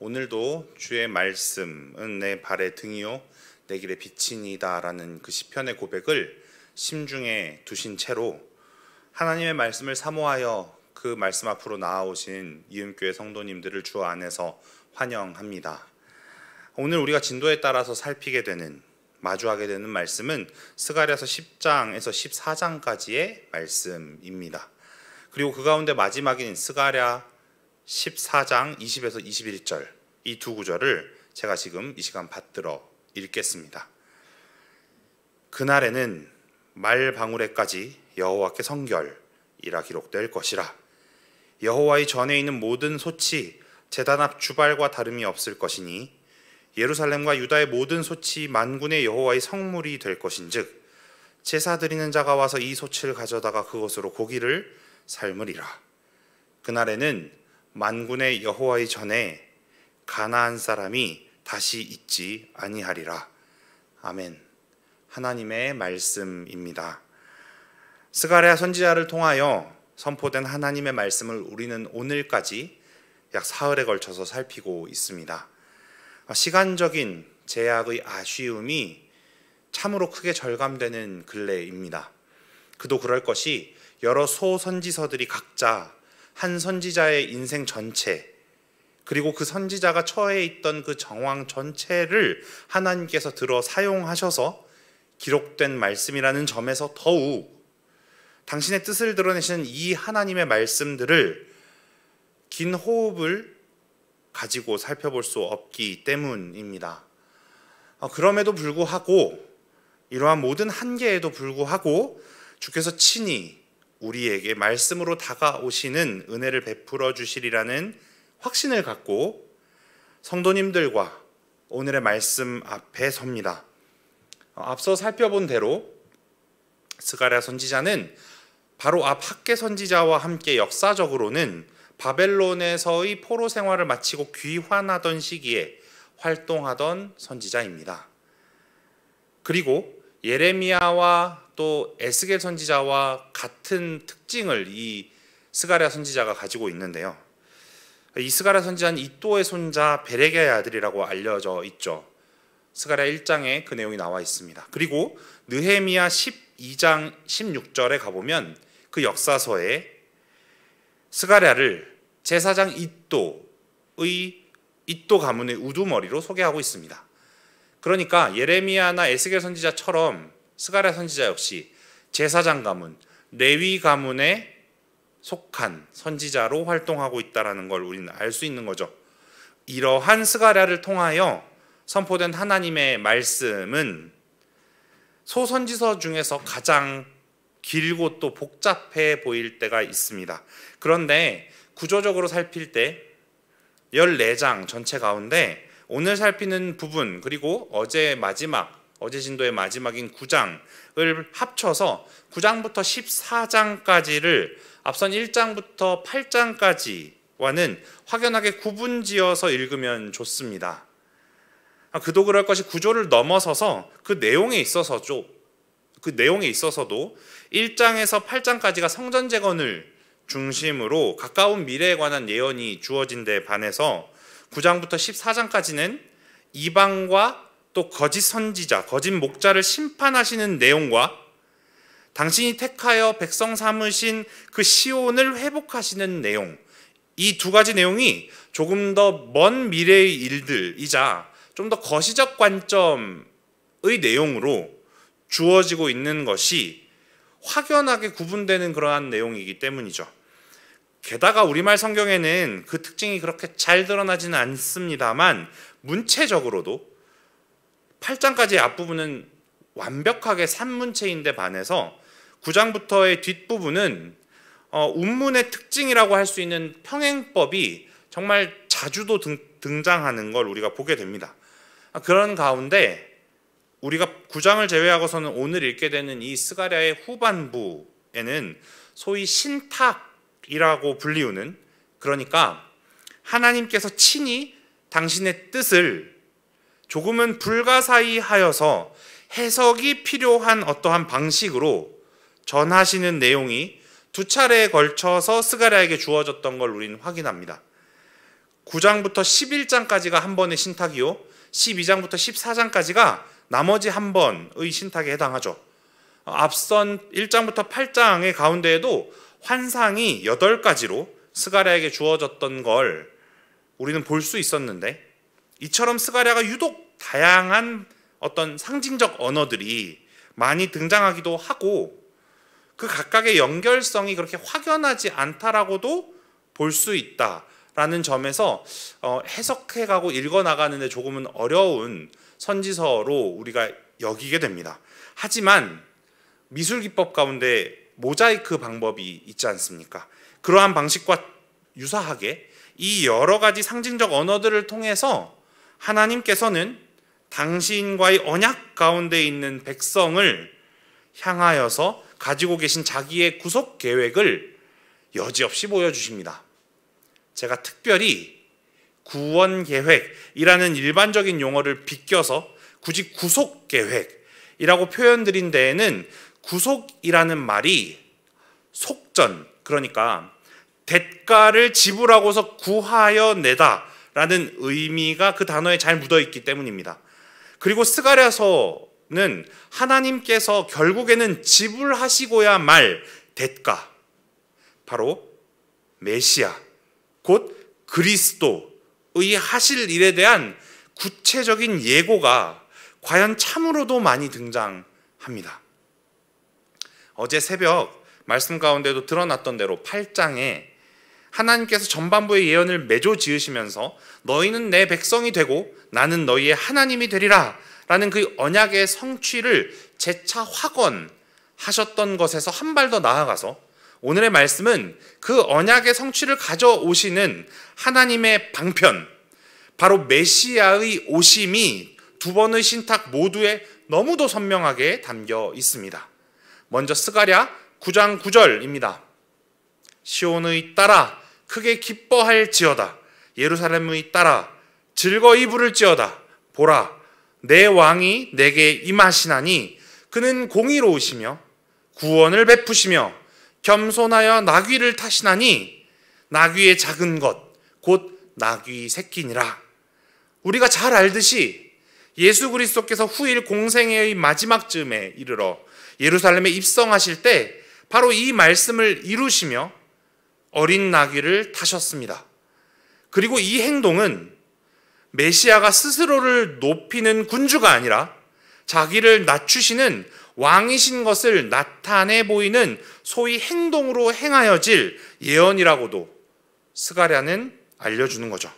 오늘도 주의 말씀은 내 발의 등이요 내 길의 빛이니이다 라는 그 시편의 고백을 심중에 두신 채로 하나님의 말씀을 사모하여 그 말씀 앞으로 나아오신 이음교회 성도님들을 주 안에서 환영합니다. 오늘 우리가 진도에 따라서 살피게 되는, 마주하게 되는 말씀은 스가랴서 10장에서 14장까지의 말씀입니다. 그리고 그 가운데 마지막인 스가랴 14장 20에서 21절, 이 두 구절을 제가 지금 이 시간 받들어 읽겠습니다. 그날에는 말방울에까지 여호와께 성결이라 기록될 것이라. 여호와의 전에 있는 모든 솥이 제단 앞 주발과 다름이 없을 것이니 예루살렘과 유다의 모든 솥이 만군의 여호와의 성물이 될 것인즉 제사 드리는 자가 와서 이 솥을 가져다가 그것으로 고기를 삶으리라. 그날에는 만군의 여호와의 전에 가나안 사람이 다시 있지 아니하리라. 아멘. 하나님의 말씀입니다. 스가랴 선지자를 통하여 선포된 하나님의 말씀을 우리는 오늘까지 약 사흘에 걸쳐서 살피고 있습니다. 시간적인 제약의 아쉬움이 참으로 크게 절감되는 근래입니다. 그도 그럴 것이 여러 소선지서들이 각자 한 선지자의 인생 전체, 그리고 그 선지자가 처해 있던 그 정황 전체를 하나님께서 들어 사용하셔서 기록된 말씀이라는 점에서 더욱 당신의 뜻을 드러내시는 이 하나님의 말씀들을 긴 호흡을 가지고 살펴볼 수 없기 때문입니다. 그럼에도 불구하고, 이러한 모든 한계에도 불구하고 주께서 친히 우리에게 말씀으로 다가오시는 은혜를 베풀어 주시리라는 확신을 갖고 성도님들과 오늘의 말씀 앞에 섭니다. 앞서 살펴본 대로 스가랴 선지자는 바로 앞 학개 선지자와 함께 역사적으로는 바벨론에서의 포로 생활을 마치고 귀환하던 시기에 활동하던 선지자입니다. 그리고 예레미야와 또 에스겔 선지자와 같은 특징을 이 스가랴 선지자가 가지고 있는데요. 이 스가랴 선지자는 이또의 손자 베레게의 아들이라고 알려져 있죠. 스가랴 1장에 그 내용이 나와 있습니다. 그리고 느헤미야 12장 16절에 가보면 그 역사서에 스가랴를 제사장 이또 가문의 우두머리로 소개하고 있습니다. 그러니까 예레미야나 에스겔 선지자처럼 스가랴 선지자 역시 제사장 가문, 레위 가문에 속한 선지자로 활동하고 있다는 걸 우리는 알 수 있는 거죠. 이러한 스가랴를 통하여 선포된 하나님의 말씀은 소선지서 중에서 가장 길고 또 복잡해 보일 때가 있습니다. 그런데 구조적으로 살필 때 14장 전체 가운데 오늘 살피는 부분, 그리고 어제 진도의 마지막인 9장을 합쳐서 9장부터 14장까지를 앞선 1장부터 8장까지와는 확연하게 구분지어서 읽으면 좋습니다. 그도 그럴 것이 구조를 넘어서서 그 내용에 있어서도 1장에서 8장까지가 성전 재건을 중심으로 가까운 미래에 관한 예언이 주어진 데 반해서 9장부터 14장까지는 이방과 또 거짓 선지자, 거짓 목자를 심판하시는 내용과 당신이 택하여 백성 삼으신 그 시온을 회복하시는 내용, 이 두 가지 내용이 조금 더 먼 미래의 일들이자 좀 더 거시적 관점의 내용으로 주어지고 있는 것이 확연하게 구분되는 그러한 내용이기 때문이죠. 게다가 우리말 성경에는 그 특징이 그렇게 잘 드러나지는 않습니다만 문체적으로도 8장까지의 앞부분은 완벽하게 산문체인데 반해서 9장부터의 뒷부분은 운문의 특징이라고 할 수 있는 평행법이 정말 자주도 등장하는 걸 우리가 보게 됩니다. 그런 가운데 우리가 9장을 제외하고서는 오늘 읽게 되는 이 스가랴의 후반부에는 소위 신탁이라고 불리우는, 그러니까 하나님께서 친히 당신의 뜻을 조금은 불가사의하여서 해석이 필요한 어떠한 방식으로 전하시는 내용이 두 차례에 걸쳐서 스가랴에게 주어졌던 걸 우리는 확인합니다. 9장부터 11장까지가 한 번의 신탁이요, 12장부터 14장까지가 나머지 한 번의 신탁에 해당하죠. 앞선 1장부터 8장의 가운데에도 환상이 8가지로 스가랴에게 주어졌던 걸 우리는 볼 수 있었는데, 이처럼 스가랴가 유독 다양한 어떤 상징적 언어들이 많이 등장하기도 하고 그 각각의 연결성이 그렇게 확연하지 않다라고도 볼 수 있다라는 점에서 해석해가고 읽어나가는 데 조금은 어려운 선지서로 우리가 여기게 됩니다. 하지만 미술기법 가운데 모자이크 방법이 있지 않습니까? 그러한 방식과 유사하게 이 여러 가지 상징적 언어들을 통해서 하나님께서는 당신과의 언약 가운데 있는 백성을 향하여서 가지고 계신 자기의 구속 계획을 여지없이 보여주십니다. 제가 특별히 구원 계획이라는 일반적인 용어를 비껴서 굳이 구속 계획이라고 표현드린 데에는 구속이라는 말이 속전, 그러니까 대가를 지불하고서 구하여 내다라는 의미가 그 단어에 잘 묻어있기 때문입니다. 그리고 스가랴서는 하나님께서 결국에는 지불하시고야 말 대가, 바로 메시아, 곧 그리스도의 하실 일에 대한 구체적인 예고가 과연 참으로도 많이 등장합니다. 어제 새벽 말씀 가운데도 드러났던 대로 8장에 하나님께서 전반부의 예언을 맺어 지으시면서 너희는 내 백성이 되고 나는 너희의 하나님이 되리라 라는 그 언약의 성취를 재차 확언하셨던 것에서 한 발 더 나아가서 오늘의 말씀은 그 언약의 성취를 가져오시는 하나님의 방편, 바로 메시아의 오심이 두 번의 신탁 모두에 너무도 선명하게 담겨 있습니다. 먼저 스가랴 9장 9절입니다. 시온의 딸아 크게 기뻐할지어다. 예루살렘의 딸아 즐거이 부를지어다. 보라 내 왕이 내게 임하시나니 그는 공의로우시며 구원을 베푸시며 겸손하여 나귀를 타시나니 나귀의 작은 것 곧 나귀 새끼니라. 우리가 잘 알듯이 예수 그리스도께서 후일 공생애의 마지막 즈음에 이르러 예루살렘에 입성하실 때 바로 이 말씀을 이루시며 어린 나귀를 타셨습니다. 그리고 이 행동은 메시아가 스스로를 높이는 군주가 아니라 자기를 낮추시는 왕이신 것을 나타내 보이는 소위 행동으로 행하여질 예언이라고도 스가랴는 알려주는 거죠.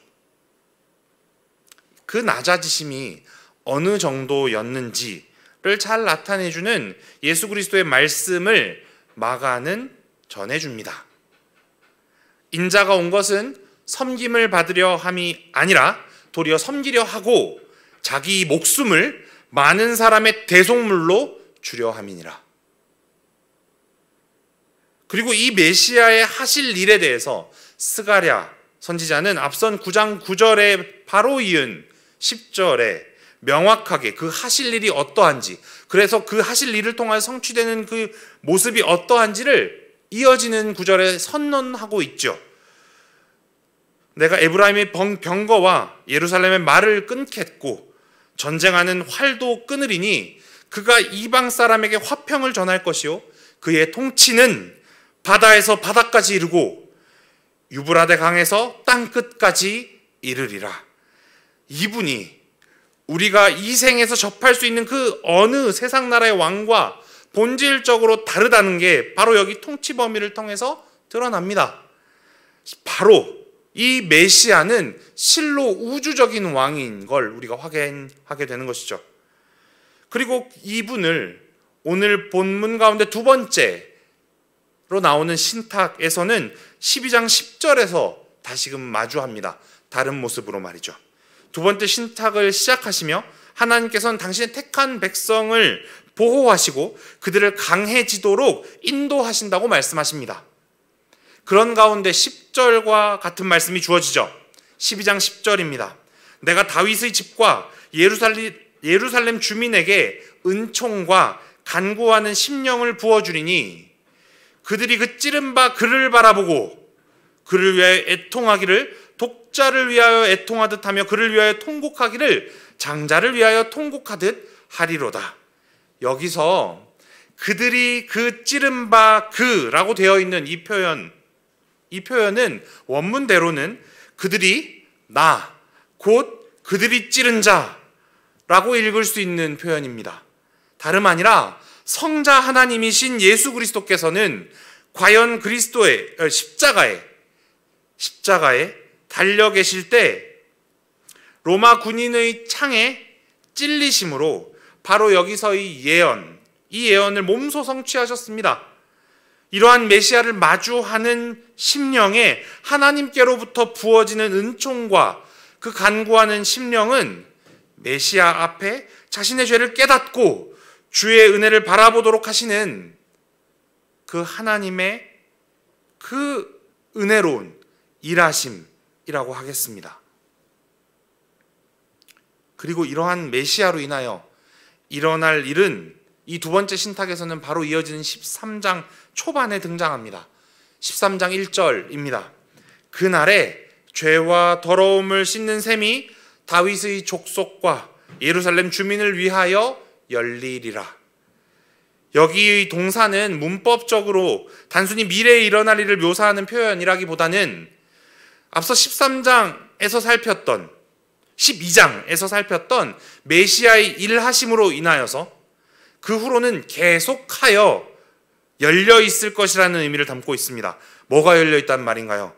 그 낮아지심이 어느 정도였는지를 잘 나타내주는 예수 그리스도의 말씀을 마가는 전해줍니다. 인자가 온 것은 섬김을 받으려 함이 아니라 도리어 섬기려 하고 자기 목숨을 많은 사람의 대속물로 주려 함이니라. 그리고 이 메시아의 하실 일에 대해서 스가랴 선지자는 앞선 9장 9절에 바로 이은 10절에 명확하게 그 하실 일이 어떠한지, 그래서 그 하실 일을 통하여 성취되는 그 모습이 어떠한지를 이어지는 구절에 선언하고 있죠. 내가 에브라임의 병거와 예루살렘의 말을 끊겠고 전쟁하는 활도 끊으리니 그가 이방 사람에게 화평을 전할 것이요 그의 통치는 바다에서 바다까지 이르고 유브라데 강에서 땅끝까지 이르리라. 이분이 우리가 이 생에서 접할 수 있는 그 어느 세상 나라의 왕과 본질적으로 다르다는 게 바로 여기 통치 범위를 통해서 드러납니다. 바로 이 메시아는 실로 우주적인 왕인 걸 우리가 확인하게 되는 것이죠. 그리고 이분을 오늘 본문 가운데 두 번째로 나오는 신탁에서는 12장 10절에서 다시금 마주합니다. 다른 모습으로 말이죠. 두 번째 신탁을 시작하시며 하나님께서는 당신의 택한 백성을 보호하시고 그들을 강해지도록 인도하신다고 말씀하십니다. 그런 가운데 10절과 같은 말씀이 주어지죠. 12장 10절입니다. 내가 다윗의 집과 예루살렘 주민에게 은총과 간구하는 심령을 부어주리니 그들이 그 찌른 바 그를 바라보고 그를 위해 애통하기를 독자를 위하여 애통하듯 하며 그를 위하여 통곡하기를 장자를 위하여 통곡하듯 하리로다. 여기서 그들이 그 찌른 바 그라고 되어 있는 이 표현은 원문대로는 그들이 나, 곧 그들이 찌른 자라고 읽을 수 있는 표현입니다. 다름 아니라 성자 하나님이신 예수 그리스도께서는 과연 그리스도의 십자가에 달려 계실 때 로마 군인의 창에 찔리심으로 바로 여기서 이 예언을 몸소 성취하셨습니다. 이러한 메시아를 마주하는 심령에 하나님께로부터 부어지는 은총과 그 간구하는 심령은 메시아 앞에 자신의 죄를 깨닫고 주의 은혜를 바라보도록 하시는 그 하나님의 그 은혜로운 일하심이라고 하겠습니다. 그리고 이러한 메시아로 인하여 일어날 일은 이 두 번째 신탁에서는 바로 이어지는 13장 초반에 등장합니다. 13장 1절입니다. 그날에 죄와 더러움을 씻는 셈이 다윗의 족속과 예루살렘 주민을 위하여 열리리라. 여기의 동사는 문법적으로 단순히 미래에 일어날 일을 묘사하는 표현이라기보다는 앞서 13장에서 살폈던 12장에서 살폈던 메시아의 일하심으로 인하여서 그 후로는 계속하여 열려 있을 것이라는 의미를 담고 있습니다. 뭐가 열려 있단 말인가요?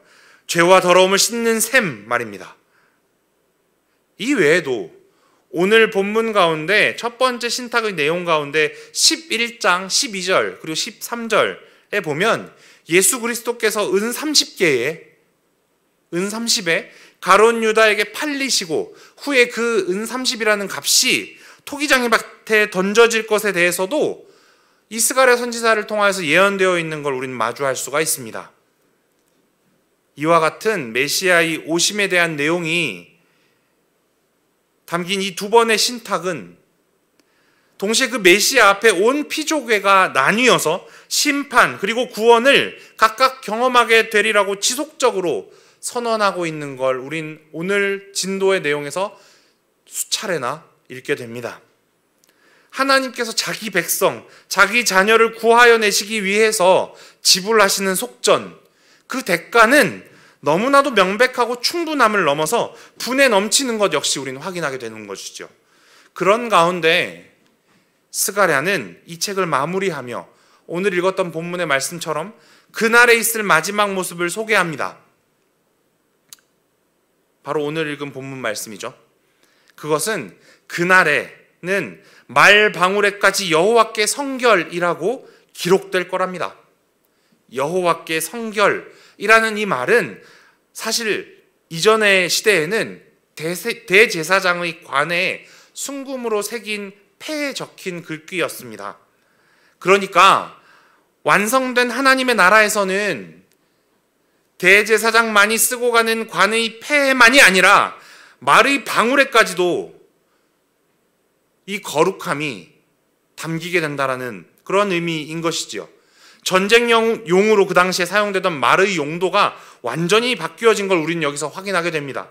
죄와 더러움을 씻는 셈 말입니다. 이 외에도 오늘 본문 가운데 첫 번째 신탁의 내용 가운데 11장 12절 그리고 13절에 보면 예수 그리스도께서 은 30에 가룟 유다에게 팔리시고 후에 그 은 30이라는 값이 토기장이 밭에 던져질 것에 대해서도 이스가랴 선지자를 통하여서 예언되어 있는 걸 우리는 마주할 수가 있습니다. 이와 같은 메시아의 오심에 대한 내용이 담긴 이 두 번의 신탁은 동시에 그 메시아 앞에 온 피조계가 나뉘어서 심판 그리고 구원을 각각 경험하게 되리라고 지속적으로 선언하고 있는 걸 우린 오늘 진도의 내용에서 수차례나 읽게 됩니다. 하나님께서 자기 백성, 자기 자녀를 구하여 내시기 위해서 지불하시는 속전, 그 대가는 너무나도 명백하고 충분함을 넘어서 분에 넘치는 것 역시 우리는 확인하게 되는 것이죠. 그런 가운데 스가랴는 이 책을 마무리하며 오늘 읽었던 본문의 말씀처럼 그날에 있을 마지막 모습을 소개합니다. 바로 오늘 읽은 본문 말씀이죠. 그것은 그날에는 말 방울에까지 여호와께 성결이라고 기록될 거랍니다. 여호와께 성결이라는 이 말은 사실 이전의 시대에는 대제사장의 관에 순금으로 새긴 폐에 적힌 글귀였습니다. 그러니까 완성된 하나님의 나라에서는 대제사장만이 쓰고 가는 관의 폐만이 아니라 말의 방울에까지도 이 거룩함이 담기게 된다라는 그런 의미인 것이지요. 전쟁용으로 그 당시에 사용되던 말의 용도가 완전히 바뀌어진 걸 우리는 여기서 확인하게 됩니다.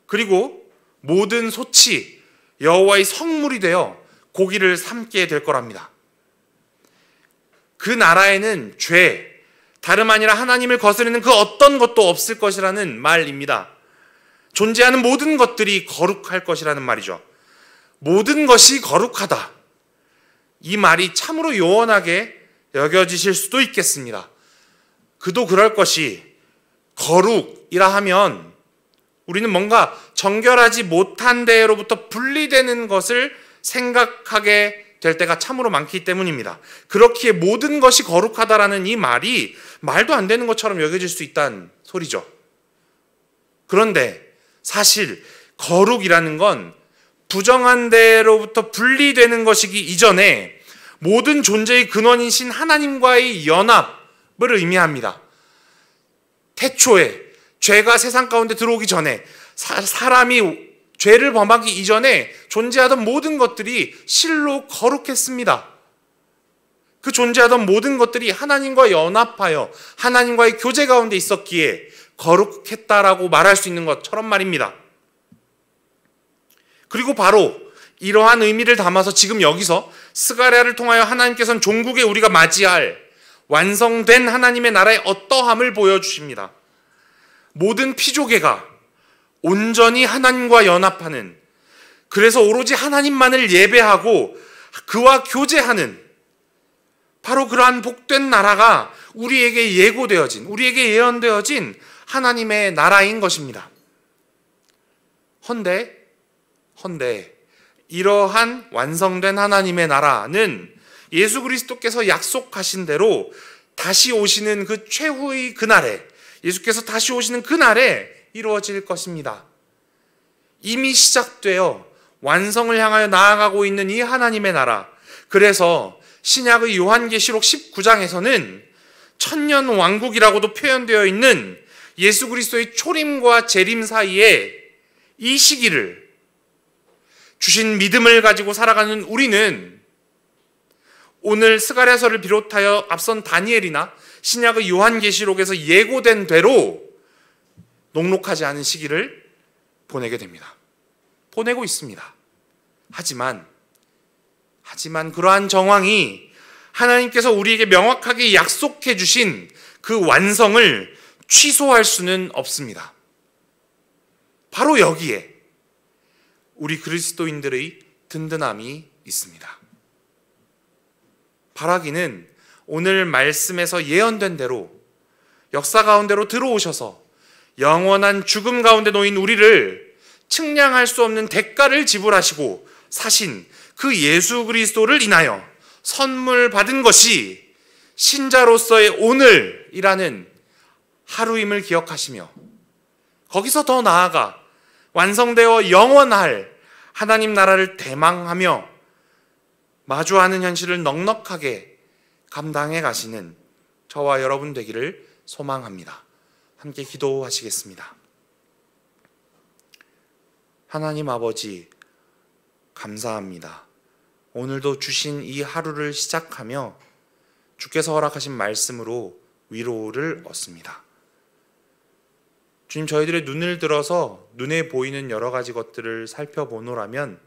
그리고 모든 소치, 여호와의 성물이 되어 고기를 삶게 될 거랍니다. 그 나라에는 죄, 다름 아니라 하나님을 거스르는 그 어떤 것도 없을 것이라는 말입니다. 존재하는 모든 것들이 거룩할 것이라는 말이죠. 모든 것이 거룩하다. 이 말이 참으로 요원하게 여겨지실 수도 있겠습니다. 그도 그럴 것이 거룩이라 하면 우리는 뭔가 정결하지 못한 데로부터 분리되는 것을 생각하게 될 때가 참으로 많기 때문입니다. 그렇기에 모든 것이 거룩하다라는 이 말이 말도 안 되는 것처럼 여겨질 수 있다는 소리죠. 그런데 사실 거룩이라는 건 부정한 데로부터 분리되는 것이기 이전에 모든 존재의 근원이신 하나님과의 연합을 의미합니다. 태초에 죄가 세상 가운데 들어오기 전에 사람이 죄를 범하기 이전에 존재하던 모든 것들이 실로 거룩했습니다. 그 존재하던 모든 것들이 하나님과 연합하여 하나님과의 교제 가운데 있었기에 거룩했다라고 말할 수 있는 것처럼 말입니다. 그리고 바로 이러한 의미를 담아서 지금 여기서 스가랴를 통하여 하나님께서는 종국에 우리가 맞이할 완성된 하나님의 나라의 어떠함을 보여주십니다. 모든 피조계가 온전히 하나님과 연합하는, 그래서 오로지 하나님만을 예배하고 그와 교제하는 바로 그러한 복된 나라가 우리에게 예고되어진, 우리에게 예언되어진 하나님의 나라인 것입니다. 헌데 이러한 완성된 하나님의 나라는 예수 그리스도께서 약속하신 대로 다시 오시는 그 최후의 그날에, 예수께서 다시 오시는 그날에 이루어질 것입니다. 이미 시작되어 완성을 향하여 나아가고 있는 이 하나님의 나라, 그래서 신약의 요한계시록 19장에서는 천년 왕국이라고도 표현되어 있는 예수 그리스도의 초림과 재림 사이에 이 시기를 주신 믿음을 가지고 살아가는 우리는 오늘 스가랴서를 비롯하여 앞선 다니엘이나 신약의 요한계시록에서 예고된 대로 녹록하지 않은 시기를 보내게 됩니다. 보내고 있습니다. 하지만 그러한 정황이 하나님께서 우리에게 명확하게 약속해 주신 그 완성을 취소할 수는 없습니다. 바로 여기에 우리 그리스도인들의 든든함이 있습니다. 바라기는 오늘 말씀에서 예언된 대로 역사 가운데로 들어오셔서 영원한 죽음 가운데 놓인 우리를 측량할 수 없는 대가를 지불하시고 사신 그 예수 그리스도를 인하여 선물 받은 것이 신자로서의 오늘이라는 하루임을 기억하시며, 거기서 더 나아가 완성되어 영원할 하나님 나라를 대망하며 마주하는 현실을 넉넉하게 감당해 가시는 저와 여러분 되기를 소망합니다. 함께 기도하시겠습니다. 하나님 아버지, 감사합니다. 오늘도 주신 이 하루를 시작하며 주께서 허락하신 말씀으로 위로를 얻습니다. 주님, 저희들의 눈을 들어서 눈에 보이는 여러 가지 것들을 살펴보노라면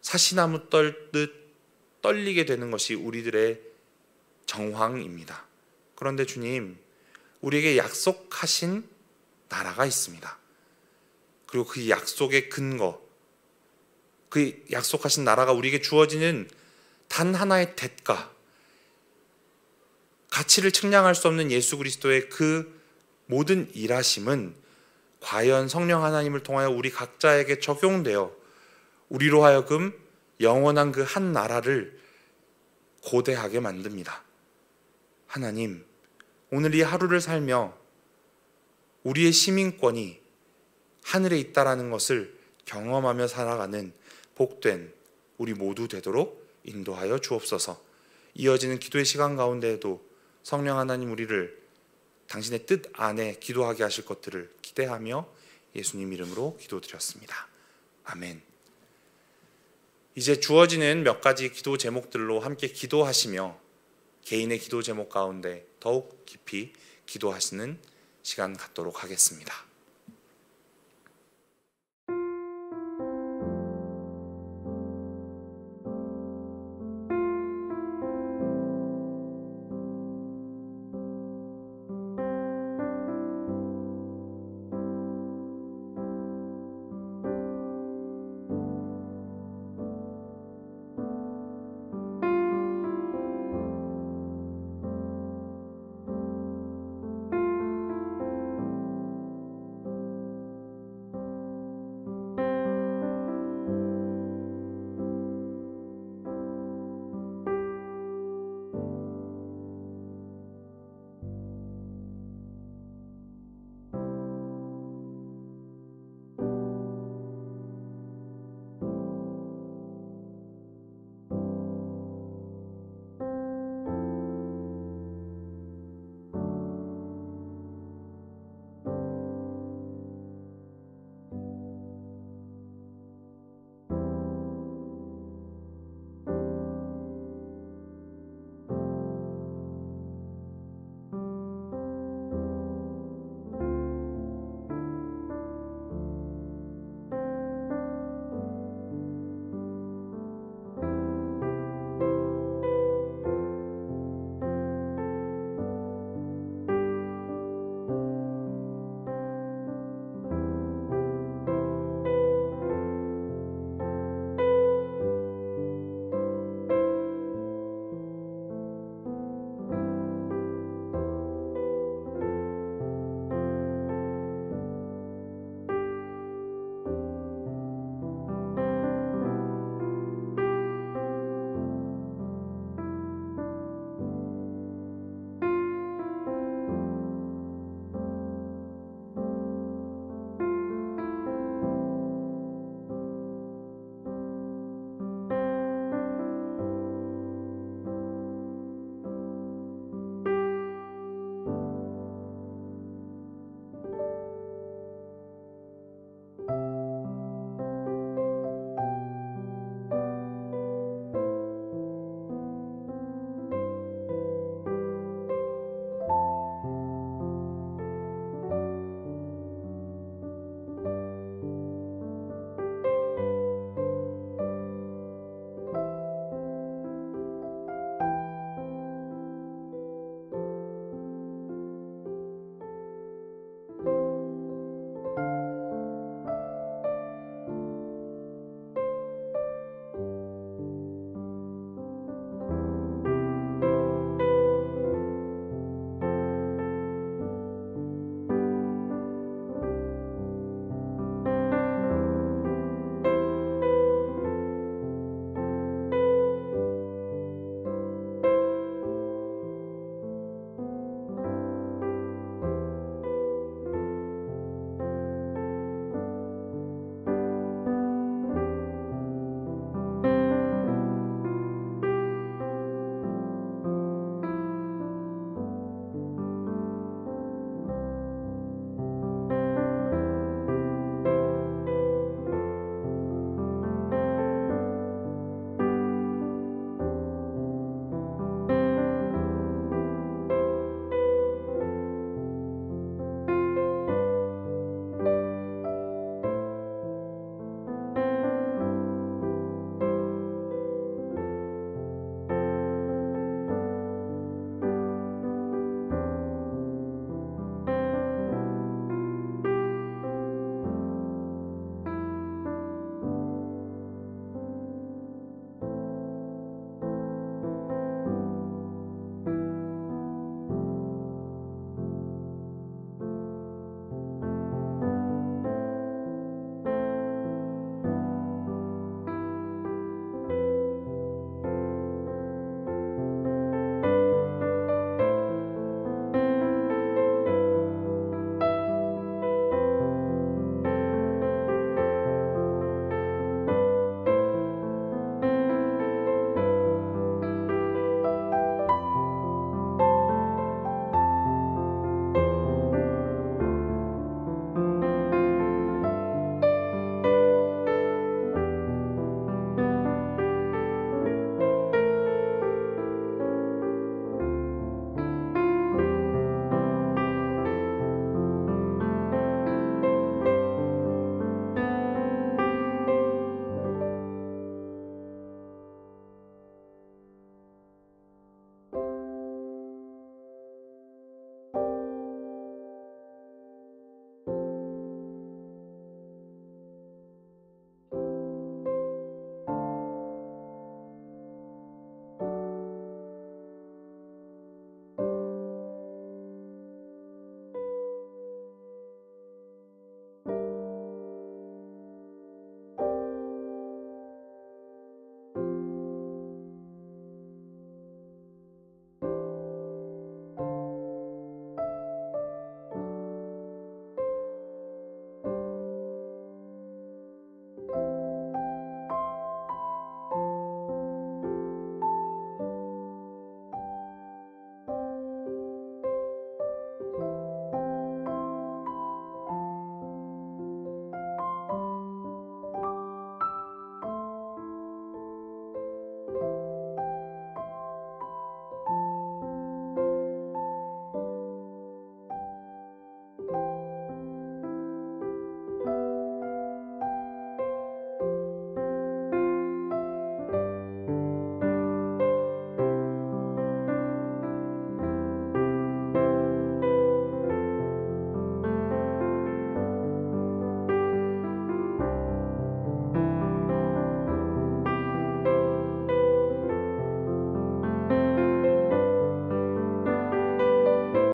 사시나무 떨듯 떨리게 되는 것이 우리들의 정황입니다. 그런데 주님, 우리에게 약속하신 나라가 있습니다. 그리고 그 약속의 근거, 그 약속하신 나라가 우리에게 주어지는 단 하나의 대가, 가치를 측량할 수 없는 예수 그리스도의 그 모든 일하심은 과연 성령 하나님을 통하여 우리 각자에게 적용되어 우리로 하여금 영원한 그 한 나라를 고대하게 만듭니다. 하나님, 오늘 이 하루를 살며 우리의 시민권이 하늘에 있다라는 것을 경험하며 살아가는 복된 우리 모두 되도록 인도하여 주옵소서. 이어지는 기도의 시간 가운데에도 성령 하나님 우리를 당신의 뜻 안에 기도하게 하실 것들을 기대하며 예수님 이름으로 기도드렸습니다. 아멘. 이제 주어지는 몇 가지 기도 제목들로 함께 기도하시며 개인의 기도 제목 가운데 더욱 깊이 기도하시는 시간 갖도록 하겠습니다.